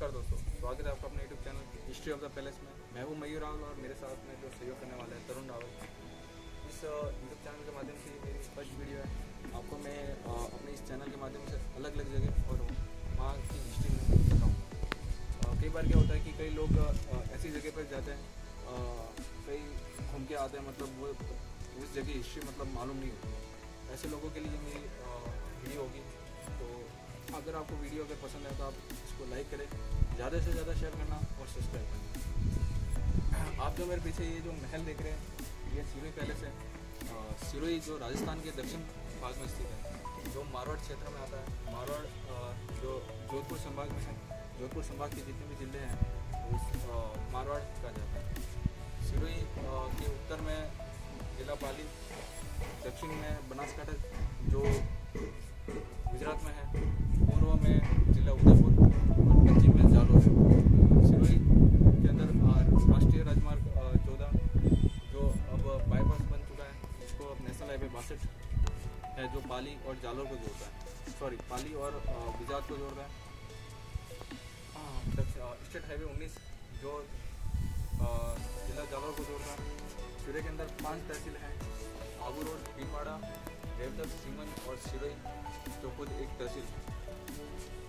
नमस्कार दोस्तों, स्वागत है आपका अपने YouTube channel history of the palace में। मैं हूं मयूर रावल और मेरे साथ में जो सहयोग करने वाले हैं तरुण रावल। इस यूट्यूब चैनल के माध्यम से मेरी फर्स्ट वीडियो है। आपको मैं अपने इस चैनल के माध्यम से अलग अलग जगह और वहाँ की हिस्ट्री में बताऊँगा। कई बार क्या होता है कि कई लोग ऐसी जगह पर जाते हैं, कई घूम के आते हैं, मतलब वो उस जगह हिस्ट्री मतलब मालूम नहीं होती। ऐसे लोगों के लिए मेरी वीडियो होगी। तो अगर आपको वीडियो अगर पसंद है तो आप इसको लाइक करें, ज़्यादा से ज़्यादा शेयर करना और सब्सक्राइब करना। आप जो मेरे पीछे ये जो महल देख रहे हैं, ये सिरोही पैलेस है। सिरोही जो राजस्थान के दक्षिण भाग में स्थित है, जो मारवाड़ क्षेत्र में आता है। मारवाड़ जो जोधपुर संभाग में है, जोधपुर संभाग के जितने भी जिले हैं उस मारवाड़ कहा जाता है। सिरोही के उत्तर में जिला पाली, दक्षिण में बनासकांठा जो गुजरात में है, पूर्व में जिला उदयपुर और पश्चिम में जालोर है। सिरोही के अंदर राष्ट्रीय राजमार्ग 14 जो अब बाईपास बन चुका है, इसको अब नेशनल हाईवे 62 है जो पाली और जालोर को जोड़ता है, पाली और गुजरात को जोड़ता है। स्टेट हाईवे 19 जो जिला जालोर को जोड़ता है। सिरोही के अंदर 5 तहसील हैं: आबू रोड, भीलवाड़ा, देवदत्त, सीमन और सिरोही जो खुद एक तहसील है।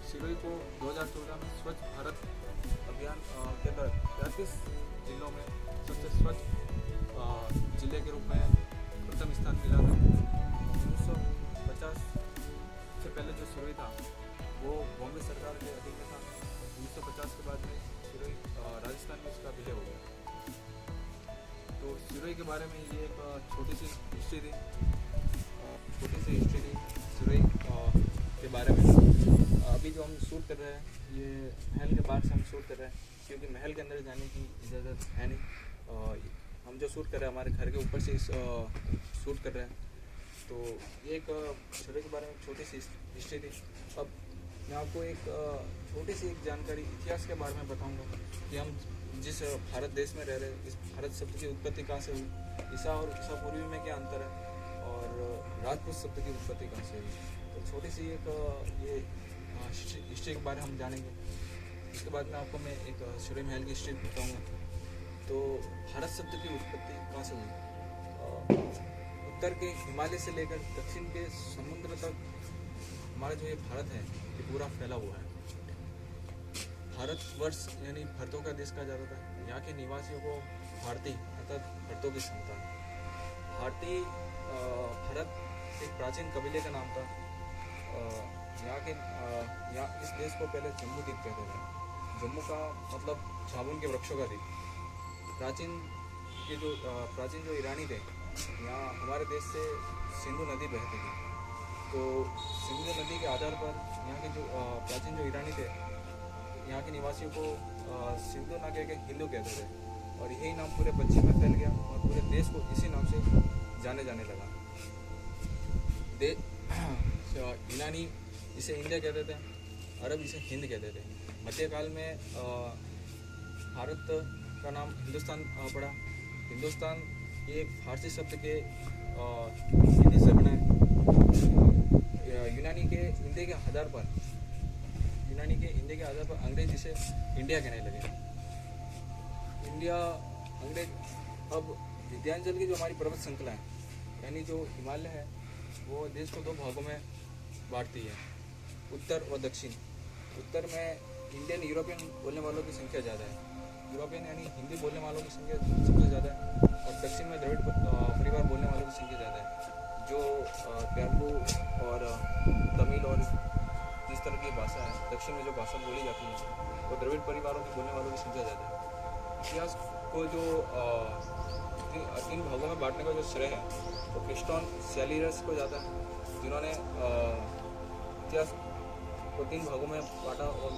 सिरोही को 2014 में स्वच्छ भारत अभियान के तहत 33 जिलों में सबसे स्वच्छ जिले के रूप में प्रथम स्थान मिला था। 1950 से पहले जो सिरोही था वो बॉम्बे सरकार के अधीन में था। 1950 के बाद में सिरोही राजस्थान में इसका विलय हो गया। तो सिरोही के बारे में ये एक छोटी सी हिस्ट्री थी सिरोही के बारे में। अभी जो हम शूट कर रहे हैं ये महल के बाहर से हम शूट कर रहे हैं, क्योंकि महल के अंदर जाने की इजाज़त है नहीं। हम जो शूट कर रहे हैं हमारे घर के ऊपर से शूट कर रहे हैं। तो ये एक सिरोही के बारे में छोटी सी हिस्ट्री थी। अब मैं आपको एक छोटी सी एक जानकारी इतिहास के बारे में बताऊंगा कि हम जिस भारत देश में रह रहे हैं, इस भारत शब्द की उत्पत्ति कहाँ से हुई, ईसा और ईसा पूर्वी में क्या अंतर है, और राजपूत शब्द की उत्पत्ति कहाँ से हुई। तो छोटी सी एक ये हिस्ट्री के बारे में हम जानेंगे। इसके बाद में आपको मैं एक सिरोही महल की हिस्ट्री बताऊँगा। तो भारत शब्द की उत्पत्ति कहाँ से हुई? उत्तर के हिमालय से लेकर दक्षिण के समुद्र तक हमारा जो ये भारत है ये पूरा फैला हुआ है। भारतवर्ष यानी भरतों का देश कहा जाता था। यहाँ के निवासियों को भारती अर्थात भरतों की संतान। भारती भारत एक प्राचीन कबीले का नाम था। यहाँ इस देश को पहले जम्बू द्वीप कहते थे। जम्मू का मतलब जामुन के वृक्षों का द्वीप। प्राचीन जो ईरानी थे, यहाँ हमारे देश से सिंधु नदी बहती थी। तो सिंधु नदी के आधार पर यहाँ के जो प्राचीन जो ईरानी थे, यहाँ के निवासियों को सिंधु ना कह के हिंदू कहते थे, और यही नाम पूरे पश्चिम में फैल गया और पूरे देश को इसी नाम से जाने लगा। यूनानी इसे इंडिया कहते थे, अरब इसे हिंद कहते थे। मध्यकाल में भारत का नाम हिंदुस्तान पड़ा। हिंदुस्तान ये एक फारसी शब्द के हिंदी से बना है। यूनानी के हिंदी के आधार पर अंग्रेज इसे इंडिया कहने लगे। अंग्रेज अब विंध्याचल की जो हमारी पर्वत श्रृंखला है, यानी जो हिमालय है, वो देश को 2 भागों में बांटती है, उत्तर और दक्षिण। उत्तर में इंडियन यूरोपियन बोलने वालों की संख्या ज़्यादा है। यूरोपियन यानी हिंदी बोलने वालों की संख्या सबसे ज़्यादा है, और दक्षिण में द्रविड़ परिवार बोलने वालों की संख्या ज़्यादा है। जो तेलुगु और तमिल और जिस तरह की भाषा है, दक्षिण में जो भाषा बोली जाती है, वो द्रविड़ परिवारों के बोलने वालों की संख्या ज़्यादा है। इतिहास को जो 3 भागों में बांटने का जो श्रेय है वो क्रिस्टोन सैलियरस को जाता है, जिन्होंने इतिहास को 3 भागों में बांटा, और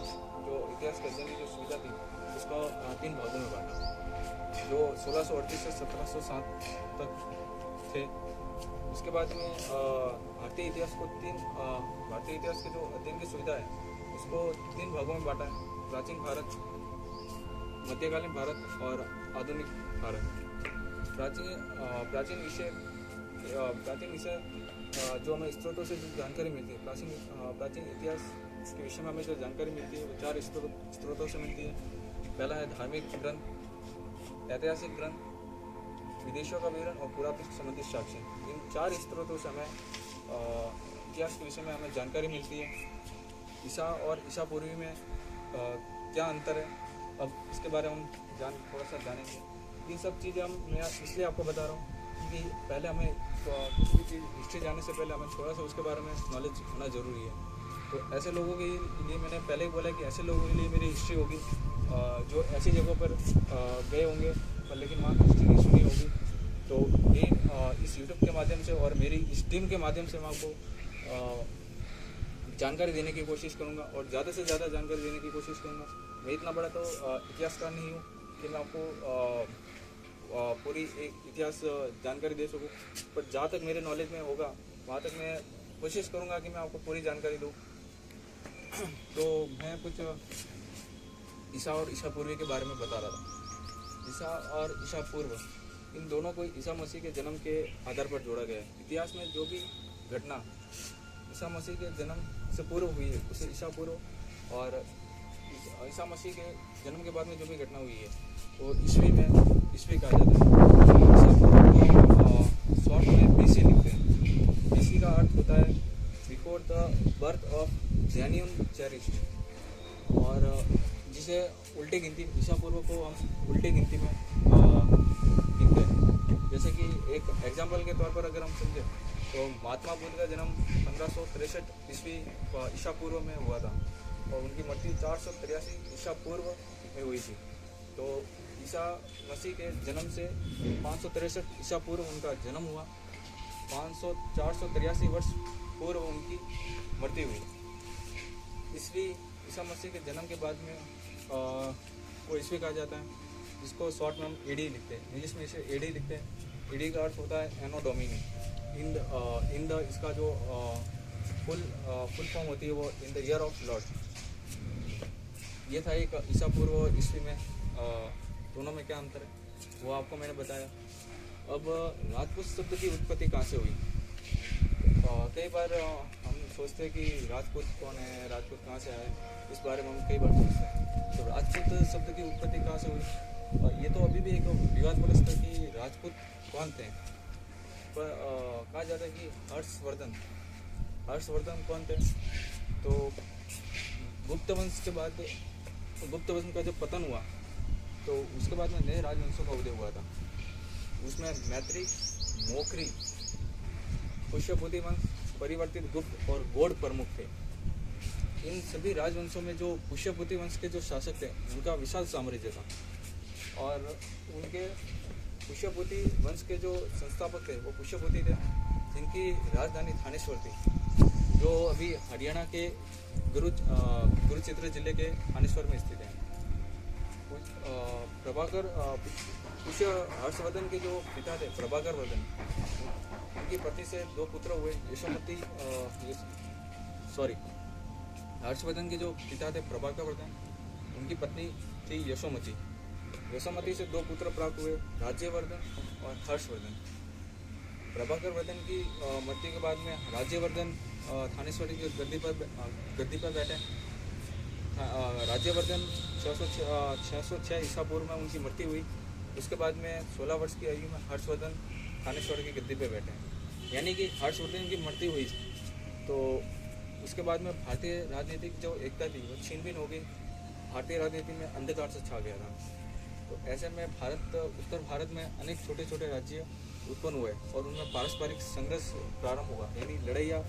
जो इतिहास के अध्ययन की जो सुविधा थी उसको 3 भागों में बांटा, जो 1638 से 1707 तक थे। उसके बाद में भारतीय इतिहास के जो अध्ययन की सुविधा है उसको 3 भागों में बांटा है: प्राचीन भारत, मध्यकालीन भारत और आधुनिक भारत। प्राचीन विषय जो हमें स्रोतों से जो जानकारी मिलती है, प्राचीन इतिहास के विषय में हमें जो जानकारी मिलती है वो 4 स्रोतों से मिलती है। पहला है धार्मिक ग्रंथ, ऐतिहासिक ग्रंथ, विदेशों का विवरण और पुरातत्व संबंधित साक्ष्य। इन 4 स्रोतों से हमें इतिहास के विषय में हमें जानकारी मिलती है। ईसा और ईसा पूर्वी में क्या अंतर है, अब इसके बारे में हम थोड़ा सा जानेंगे। ये सब चीज़ें मैं इसलिए आपको बता रहा हूँ क्योंकि पहले हमें किसी भी चीज़ हिस्ट्री जाने से पहले हमें थोड़ा सा उसके बारे में नॉलेज होना ज़रूरी है। तो ऐसे लोगों के लिए मैंने पहले ही बोला कि ऐसे लोगों के लिए मेरी हिस्ट्री होगी जो ऐसी जगहों पर गए होंगे पर लेकिन वहाँ की हिस्ट्री नहीं सुनी होगी। तो ये इस यूट्यूब के माध्यम से और मेरी इस टीम के माध्यम से मैं आपको जानकारी देने की कोशिश करूँगा और ज़्यादा से ज़्यादा जानकारी देने की कोशिश करूँगा। मैं इतना बड़ा तो इतिहासकार नहीं हूँ कि मैं आपको पूरी एक इतिहास जानकारी दे सकूँ, पर जहाँ तक मेरे नॉलेज में होगा वहाँ तक मैं कोशिश करूँगा कि मैं आपको पूरी जानकारी दूँ। तो मैं कुछ ईसा और ईसा पूर्व के बारे में बता रहा था। ईसा और ईसा पूर्व, इन दोनों को ईसा मसीह के जन्म के आधार पर जोड़ा गया है। इतिहास में जो भी घटना ईसा मसीह के जन्म से पूर्व हुई है उसे ईसा पूर्व, और ईसा मसीह के जन्म के बाद में जो भी घटना हुई है वो ईस्वी कहा जाता है। ईसा पूर्व को शॉर्ट में BC लिखते हैं। BC का अर्थ होता है before the birth of genuine cherished, और जिसे उल्टी गिनती, ईसा पूर्व को हम उल्टी गिनती में गिनते हैं। जैसे कि एक एग्जाम्पल के तौर पर अगर हम समझें तो महात्मा बुद्ध का जन्म 1563 ईस्वी ईसा पूर्व में हुआ था और उनकी मृत्यु 483 ईसा पूर्व में हुई थी। तो ईसा मसीह के जन्म से 563 ईसा पूर्व उनका जन्म हुआ, 483 वर्ष पूर्व उनकी मृत्यु हुई। ईसा मसीह के जन्म के बाद में वो ईस्वी कहा जाता है, जिसको शॉर्ट में हम AD लिखते हैं। इंग्लिश में इसे AD लिखते हैं। AD का अर्थ होता है एनो डोमिनी। इसका जो फुल फॉर्म होती है वो in the year of Lord. ये था एक ईसा पूर्व और ईस्वी में दोनों में क्या अंतर है वो आपको मैंने बताया। अब राजपूत शब्द की उत्पत्ति कहाँ से हुई? कई बार हम सोचते हैं कि राजपूत कौन है, राजपूत कहाँ से आए, इस बारे में हम कई बार सोचते हैं। तो राजपूत शब्द की उत्पत्ति कहाँ से हुई? ये तो अभी भी एक विवादग्रस्त है कि राजपूत कौन थे। पर कहा जाता है कि हर्षवर्धन कौन थे? तो गुप्त वंश के बाद, गुप्त वंश का जब पतन हुआ तो उसके बाद में नए राजवंशों का उदय हुआ था। उसमें मैत्री, मोखरी, पुष्यभूति वंश, परिवर्तित गुप्त और गौड़ प्रमुख थे। इन सभी राजवंशों में जो पुष्यभूति वंश के जो शासक थे उनका विशाल साम्राज्य था, और उनके पुष्यभूति वंश के जो संस्थापक थे वो पुष्यभूति थे, जिनकी राजधानी थानेश्वर थी, जो अभी हरियाणा के गुरुक्षेत्र जिले के थानेश्वर में स्थित है। पुष्य हर्षवर्धन के जो पिता थे प्रभाकर वर्धन, उनकी पत्नी से 2 पुत्र हुए। हर्षवर्धन के जो पिता थे प्रभाकर वर्धन, उनकी पत्नी थी यशोमती से 2 पुत्र प्राप्त हुए, राज्यवर्धन और हर्षवर्धन। प्रभाकर वर्धन की मृत्यु के बाद में राज्यवर्धन थानेश्वरी की गद्दी पर बैठे। राज्यवर्धन 606 ईसा पूर्व में उनकी मृत्यु हुई। उसके बाद में 16 वर्ष की आयु में हर्षवर्धन थानेश्वर की गद्दी पर बैठे, यानी कि हर्षवर्धन की मृत्यु हुई तो उसके बाद में भारतीय राजनीतिक जो एकता थी वो छीन बीन हो गई। भारतीय राजनीति में अंधकार से छा गया था। तो ऐसे में उत्तर भारत में अनेक छोटे छोटे राज्य उत्पन्न हुए और उनमें पारस्परिक संघर्ष प्रारंभ हुआ, यानी लड़ाइयाँ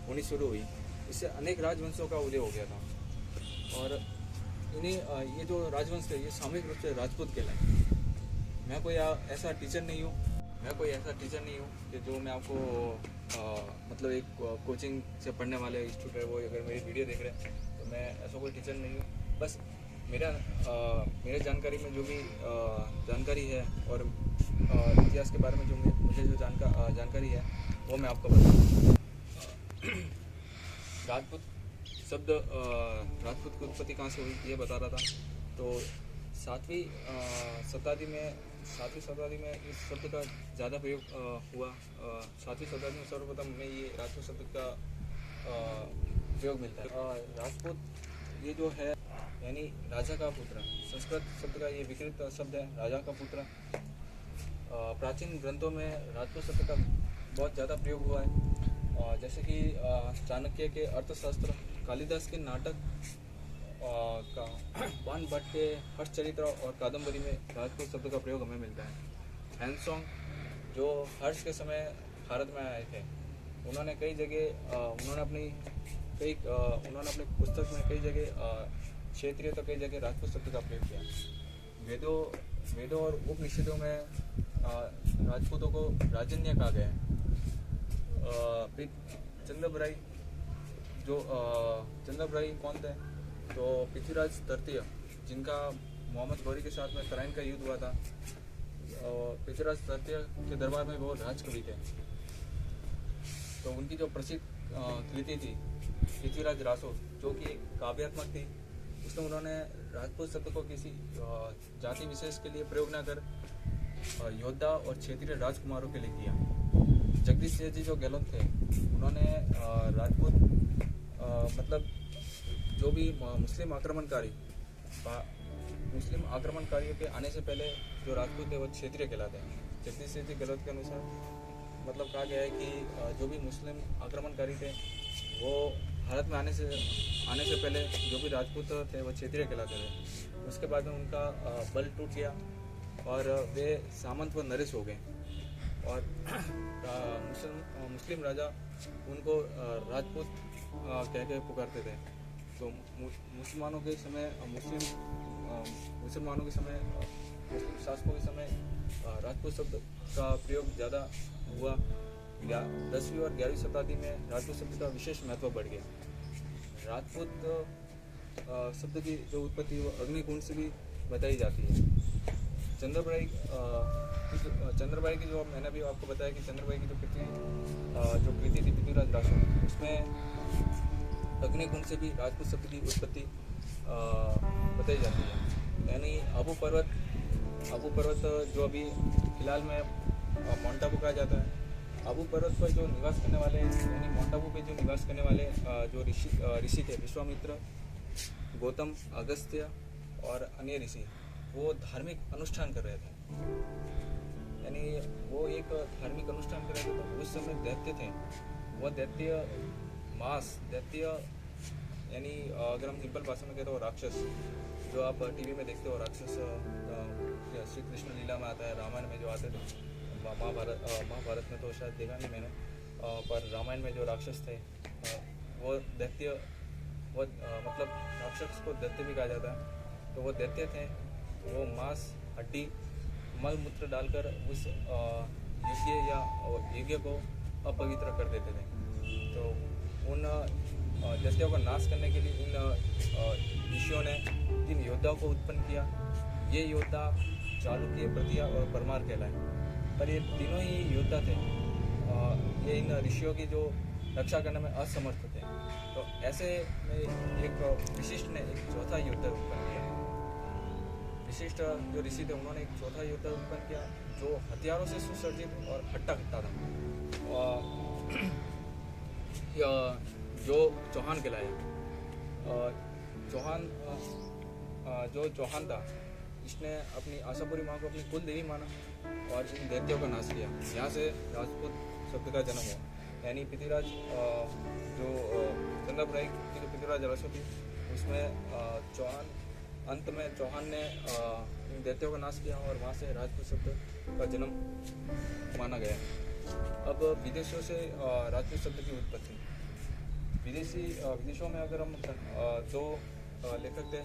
होनी शुरू हुई। इससे अनेक राजवंशों का उदय हो गया था, और ये जो राजवंश थे ये सामूहिक रूप से राजपूत कहलाए। मैं कोई ऐसा टीचर नहीं हूँ कि जो मैं आपको मतलब एक कोचिंग से पढ़ने वाले स्टूडेंट वो अगर मेरी वीडियो देख रहे हैं तो मैं ऐसा कोई टीचर नहीं हूँ। बस मेरे जानकारी में जो भी जानकारी है और इतिहास के बारे में जो मुझे जो जानकारी है वो मैं आपको बताऊँ। राजपूत शब्द राजपूत की उत्पत्ति कहाँ से हुई ये बता रहा था। तो 7वीं शताब्दी में 7वीं शताब्दी में इस शब्द का ज़्यादा प्रयोग हुआ। 7वीं शताब्दी में सर्वप्रथम में ये राजपूत शब्द का प्रयोग मिलता है। राजपूत ये जो है यानी राजा का पुत्र, संस्कृत शब्द का ये विकृत शब्द है, राजा का पुत्र। प्राचीन ग्रंथों में राजपूत शब्द का बहुत ज़्यादा प्रयोग हुआ है, जैसे कि चाणक्य के अर्थशास्त्र, कालिदास के नाटक का, बाण भट्ट के हर्षचरित्र और कादम्बरी में राजपूत शब्द का प्रयोग हमें मिलता है। हैंसोंग जो हर्ष के समय भारत में आए थे, उन्होंने कई जगह उन्होंने अपनी पुस्तक में कई जगह क्षेत्रीय तो कई जगह राजपूत शब्द का प्रयोग किया। वेदों और उपनिषदों में राजपूतों को राजन्य कहा गया है। चंद्रबराई कौन थे? तो पृथ्वीराज तृतीय, जिनका मोहम्मद गौरी के साथ में तराइन का युद्ध हुआ था, पृथ्वीराज तृतीय के दरबार में वो राजकवि थे। तो उनकी जो प्रसिद्ध कृति थी पृथ्वीराज रासो, जो कि एक काव्यात्मक थी, उसमें उन्होंने राजपूत शब्द को किसी जाति विशेष के लिए प्रयोग न कर योद्धा और क्षेत्रीय राजकुमारों के लिए किया। जगदीश सिंह जी जो गहलोत थे, उन्होंने राजपूत मतलब जो भी मुस्लिम आक्रमणकारियों के आने से पहले जो राजपूत थे वो क्षेत्रीय कहलाते हैं। जगदीश सिंह जी गहलोत के अनुसार मतलब कहा गया है कि जो भी मुस्लिम आक्रमणकारी थे वो भारत में आने से पहले जो भी राजपूत थे वो क्षेत्रीय कहलाते थे। उसके बाद में उनका बल टूट गया और वे सामंत व नरेश हो गए और मुस्लिम राजा उनको राजपूत कह के पुकारते थे। तो मुसलमानों के समय शासकों के समय राजपूत शब्द का प्रयोग ज़्यादा हुआ। 10वीं और 11वीं शताब्दी में राजपूत शब्द का विशेष महत्व बढ़ गया। राजपूत शब्द की जो उत्पत्ति वो अग्निकुंड से भी बताई जाती है। चंद्रबराई की जो मैंने भी आपको बताया कि चंद्रबराई की जो कृति थी पृथ्वीराज रासो, उसमें अग्निकुंड से भी राजपूत शब्द की उत्पत्ति बताई जाती है। यानी आबू पर्वत जो अभी फिलहाल में माउंट आबू कहा जाता है, आबू पर्वत पर जो निवास करने वाले यानी माउंट आबू पे जो निवास करने वाले जो ऋषि थे, विश्वामित्र, गौतम, अगस्त्य और अन्य ऋषि, वो धार्मिक अनुष्ठान कर रहे थे। यानी वो एक धार्मिक अनुष्ठान कर रहे थे। तो उस समय दैत्य थे, वो दैत्य यानी अगर हम सिंपल भाषा में कहते हो राक्षस, जो आप टीवी में देखते हो राक्षस श्री कृष्ण लीला में आता है, रामायण में जो आते थे, महाभारत में तो शायद देखा नहीं मैंने, पर रामायण में जो राक्षस थे वो दैत्य, वो मतलब राक्षस को दैत्य भी कहा जाता है। तो वो दैत्य थे, वो मांस, हड्डी, मल मूत्र डालकर उस यज्ञ को अपवित्र कर देते थे। तो उन दैत्यों का नाश करने के लिए इन ऋषियों ने 3 योद्धाओं को उत्पन्न किया। ये योद्धा चालुक्य, प्रतिया और परमार कहलाए। पर ये तीनों ही योद्धा थे, ये इन ऋषियों की जो रक्षा करने में असमर्थ थे। तो ऐसे में एक विशिष्ट ने एक चौथा योद्धा उत्पन्न किया। विशिष्ट जो ऋषि थे उन्होंने एक चौथा योद्धा उत्पन्न किया जो हथियारों से सुसज्जित और हट्टा कट्टा था, जो चौहान कहलाया। चौहान था, इसने अपनी आशापुरी माँ को अपनी कुल देवी माना और इन दैत्यों का नाश किया। यहाँ से राजपूत शब्द का जन्म हुआ। यानी पृथ्वीराज जो चंद्रबराई की जो पृथ्वीराज रासो थी, उसमें अंत में चौहान ने इन दैत्यों का नाश किया और वहाँ से राजपूत शब्द का जन्म माना गया। अब विदेशों से राजपूत शब्द की उत्पत्ति। विदेशों में अगर हम दो लेखक थे,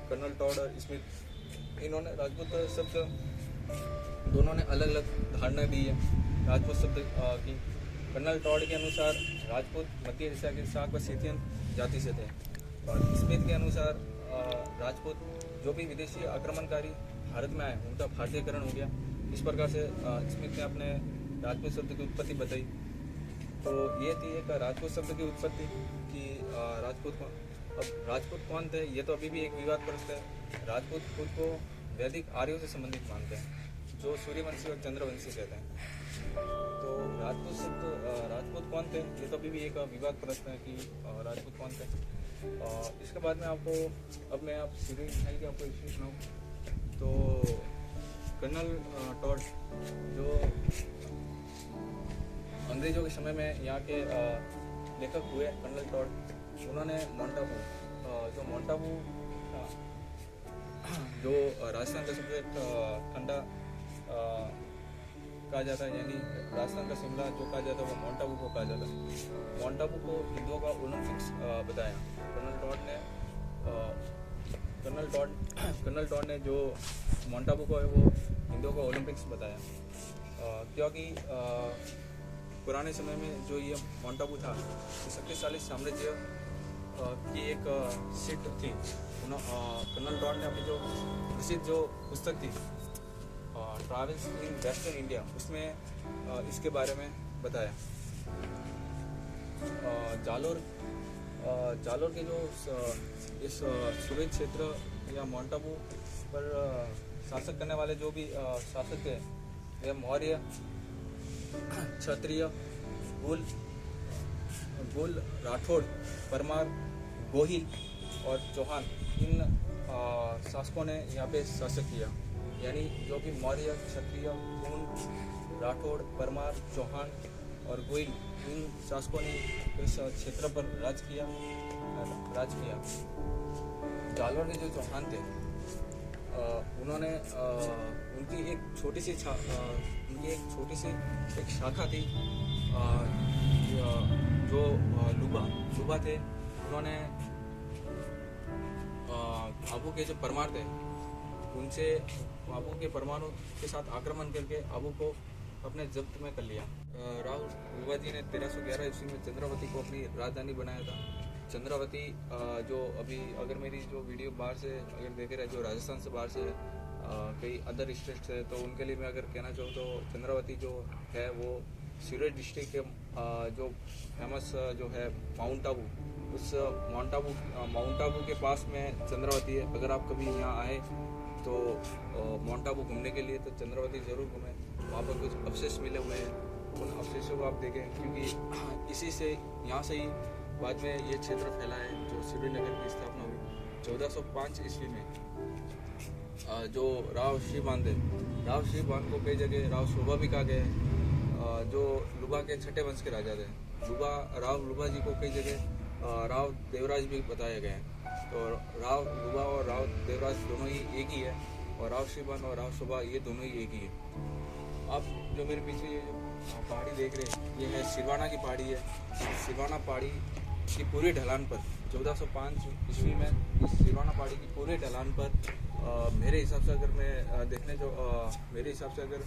कर्नल टॉड और स्मिथ, इन्होंने राजपूत शब्द दोनों ने अलग अलग धारणा दी है राजपूत शब्द की। कर्नल टॉड के अनुसार राजपूत मध्य एशिया के शाक व सेथियन जाति से थे और स्मिथ के अनुसार राजपूत जो भी विदेशी आक्रमणकारी भारत में आए उनका भारतीयकरण हो गया। इस प्रकार से स्मिथ ने अपने राजपूत शब्द की उत्पत्ति बताई। तो ये थी एक राजपूत शब्द की उत्पत्ति कि राजपूत कौन थे, ये तो अभी भी एक विवाद प्रश्न है। राजपूत खुद को वैदिक आर्यों से संबंधित मानते हैं। जो सूर्यवंशी और चंद्रवंशी कहते हैं। तो राजपूत शब्द राजपूत कौन थे, ये तो अभी भी एक विवाद प्रश्न है कि राजपूत कौन थे। इसके बाद में आपको अब मैं आप सीधे की आपको हिस्ट्री सुनाऊँ तो कर्नल टॉड जो अंग्रेजों के समय में यहाँ के लेखक हुए, कर्नल टॉड, उन्होंने मोंटाबू था जो राजस्थान का सबसे ठंडा कहा जाता है, यानी राजस्थान का शिमला जो कहा जाता है वो मोंटाबू को कहा जाता है। मोंटाबू को हिंदुओं का ओलंपिक्स बताया कर्नल टॉड ने जो मोंटाबू को है वो हिंदुओं का ओलंपिक्स बताया, क्योंकि पुराने समय में जो ये मोंटाबू था ये शक्तिशाली साम्राज्य की एक सीट थी। कर्नल टॉड ने अपनी जो प्रसिद्ध जो पुस्तक थी ट्रैवल्स इन वेस्टर्न इंडिया, उसमें इसके बारे में बताया। जालोर के जो इस सूरज क्षेत्र या मोंटाबू पर शासक करने वाले जो भी शासक थे वे मौर्य, क्षत्रिय, गुल, राठौड़, परमार, गोहिल और चौहान, इन शासकों ने यहाँ पे शासक किया। यानी जो भी मौर्य, क्षत्रिय, गुल, राठौड़, परमार, चौहान और गोहिल, इन शासकों ने इस क्षेत्र पर राज किया। जालोर के जो चौहान थे उन्होंने उनकी एक छोटी सी एक शाखा थी जो लुबा थे। उन्होंने आबू के जो परमार थे उनसे आबू के परमारों के साथ आक्रमण करके आबू को अपने जब्त में कर लिया। राव लुबा जी ने 1311 ईस्वी में चंद्रावती को अपनी राजधानी बनाया था। चंद्रावती जो अभी अगर मेरी जो वीडियो बाहर से अगर देखे रहे जो राजस्थान से बाहर से है, कई अदर स्टेट से, तो उनके लिए मैं अगर कहना चाहूँ तो चंद्रावती जो है वो सूरत डिस्ट्रिक्ट के जो फेमस जो है माउंट आबू, उस माउंट आबू के पास में चंद्रावती है। अगर आप कभी यहाँ आए तो माउंट आबू घूमने के लिए तो चंद्रावती ज़रूर घूमें। वहाँ पर कुछ अवशेष मिले हुए हैं, उन अवशेषों को आप देखें, क्योंकि इसी से यहाँ से ही बाद में ये क्षेत्र फैला है जो श्रीनगर की स्थापना हुई 1405 ईस्वी में। जो राव श्रीबान थे, राव श्रीबान को कई जगह राव शोभा भी कहा गया है, जो लुबा के छठे वंश के राजा थे। राव लुबा जी को कई जगह राव देवराज भी बताया गया है। तो राव लुबा और राव देवराज दोनों ही एक ही है, और राव श्रीबान और राव शोभा ये दोनों ही एक ही है। आप जो मेरे पीछे ये जो पहाड़ी देख रहे हैं, ये है सिरवाना की पहाड़ी है। सिरवाना पहाड़ी की पूरी ढलान पर 1405 ईस्वी में इस सिरवाना पहाड़ी की पूरी ढलान पर मेरे हिसाब से अगर मैं देखने जो मेरे हिसाब से अगर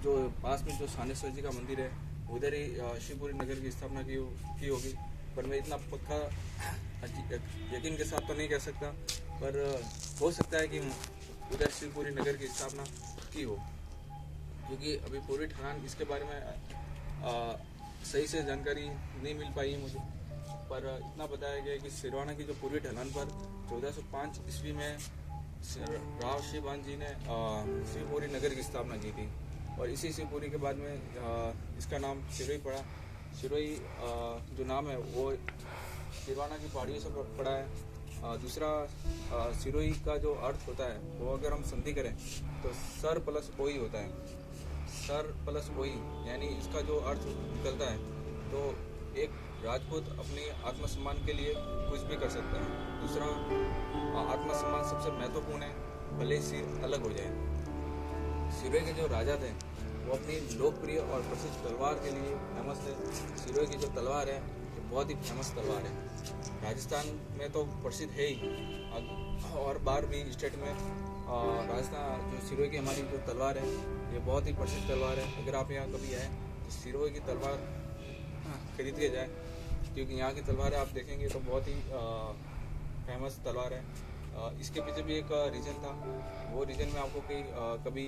जो पास में जो सानेश्वर जी का मंदिर है उधर ही शिवपुरी नगर की स्थापना की होगी। पर मैं इतना पक्का यकीन के साथ तो नहीं कह सकता, पर हो सकता है कि उधर शिवपुरी नगर की स्थापना की हो, क्योंकि अभी पूरी ढलान इसके बारे में सही से जानकारी नहीं मिल पाई है मुझे। पर इतना बताया गया कि सिरवाना की जो पूरी ढलान पर 1405 ईस्वी में राव शिवबान जी ने शिवपुरी नगर की स्थापना की थी, और इसी शिवपुरी के बाद में इसका नाम सिरोही पड़ा। सिरोही जो नाम है वो सिरवाना की पहाड़ियों से पड़ा है। दूसरा सिरोही का जो अर्थ होता है वो अगर हम संधि करें तो सर प्लस ओई होता है। सर प्लस ओई यानी इसका जो अर्थ निकलता है तो एक राजपूत अपने आत्मसम्मान के लिए कुछ भी कर सकता है। दूसरा आत्मसम्मान सबसे महत्वपूर्ण है, भले ही सिर अलग हो जाए। सिरोही के जो राजा थे वो अपनी लोकप्रिय और प्रसिद्ध तलवार के लिए फेमस थे। सिरोही की जो तलवार है ये बहुत ही फेमस तलवार है, राजस्थान में तो प्रसिद्ध है ही, और बाहर भी स्टेट में राजस्थान जो सिरोही की हमारी जो तलवार है ये बहुत ही प्रसिद्ध तलवार है। अगर आप यहाँ कभी आए तो सिरोही की तलवार खरीद के जाए, क्योंकि यहाँ की तलवारें आप देखेंगे तो बहुत ही फेमस तलवार है। इसके पीछे भी एक रीज़न था, वो रीज़न में आपको कभी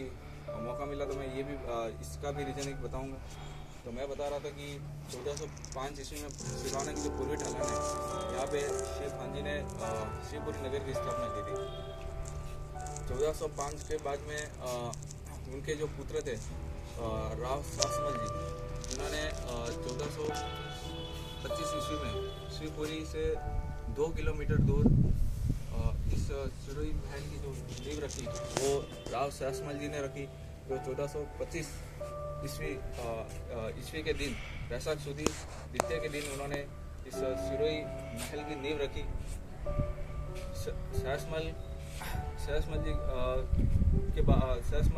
मौका मिला तो मैं ये भी इसका भी रीज़न एक बताऊंगा। तो मैं बता रहा था कि 1405 ईस्वी में सिरवाना की जो पूर्वी ढलान है यहाँ पे शेख खान जी ने शिवपुरी नगर की स्थापना की थी। 1405 के बाद में उनके जो पुत्र थे राव सासमल जी, जिन्होंने 1425 ईस्वी में शिवपुरी से 2 किलोमीटर दूर इस सिरोही महल की जो नींव रखी वो राव सासमल जी ने रखी, जो 1425 ईस्वी के दिन वैशाख सुदी द्वितीय के दिन उन्होंने इस सिरोही महल की नींव रखी। सासमल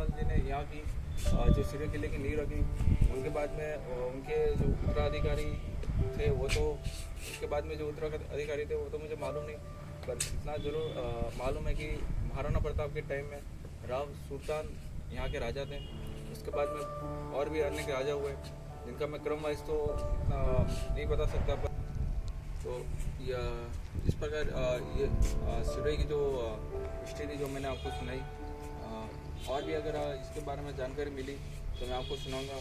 जी ने यहाँ की जो सिरोही किले की नींव रखी। उनके बाद में उनके जो उत्तराधिकारी थे वो तो उसके बाद में जो उत्तराधिकारी थे वो तो मुझे मालूम नहीं, पर इतना जरूर मालूम है कि महाराणा प्रताप के टाइम में राव सुल्तान यहाँ के राजा थे। उसके बाद में और भी अन्य राजा हुए जिनका मैं क्रम वाइज तो इतना नहीं बता सकता, पर तो इस प्रकार ये सिरोही की जो हिस्ट्री थी जो मैंने आपको सुनाई। और भी अगर इसके बारे में जानकारी मिली तो मैं आपको सुनाऊंगा।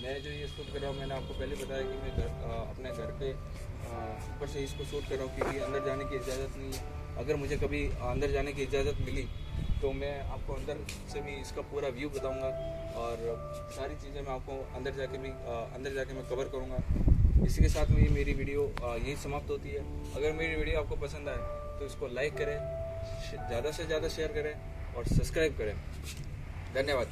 मैं जो ये शूट कर रहा हूँ मैंने आपको पहले बताया कि मैं अपने घर पे ऊपर से इसको शूट कर रहा हूँ क्योंकि अंदर जाने की इजाज़त नहीं है। अगर मुझे कभी अंदर जाने की इजाज़त मिली तो मैं आपको अंदर से भी इसका पूरा व्यू बताऊंगा और सारी चीज़ें मैं आपको अंदर जाके मैं कवर करूंगा। इसी के साथ में मेरी वीडियो यही समाप्त होती है। अगर मेरी वीडियो आपको पसंद आए तो इसको लाइक करें, ज़्यादा से ज़्यादा शेयर करें और सब्सक्राइब करें। धन्यवाद।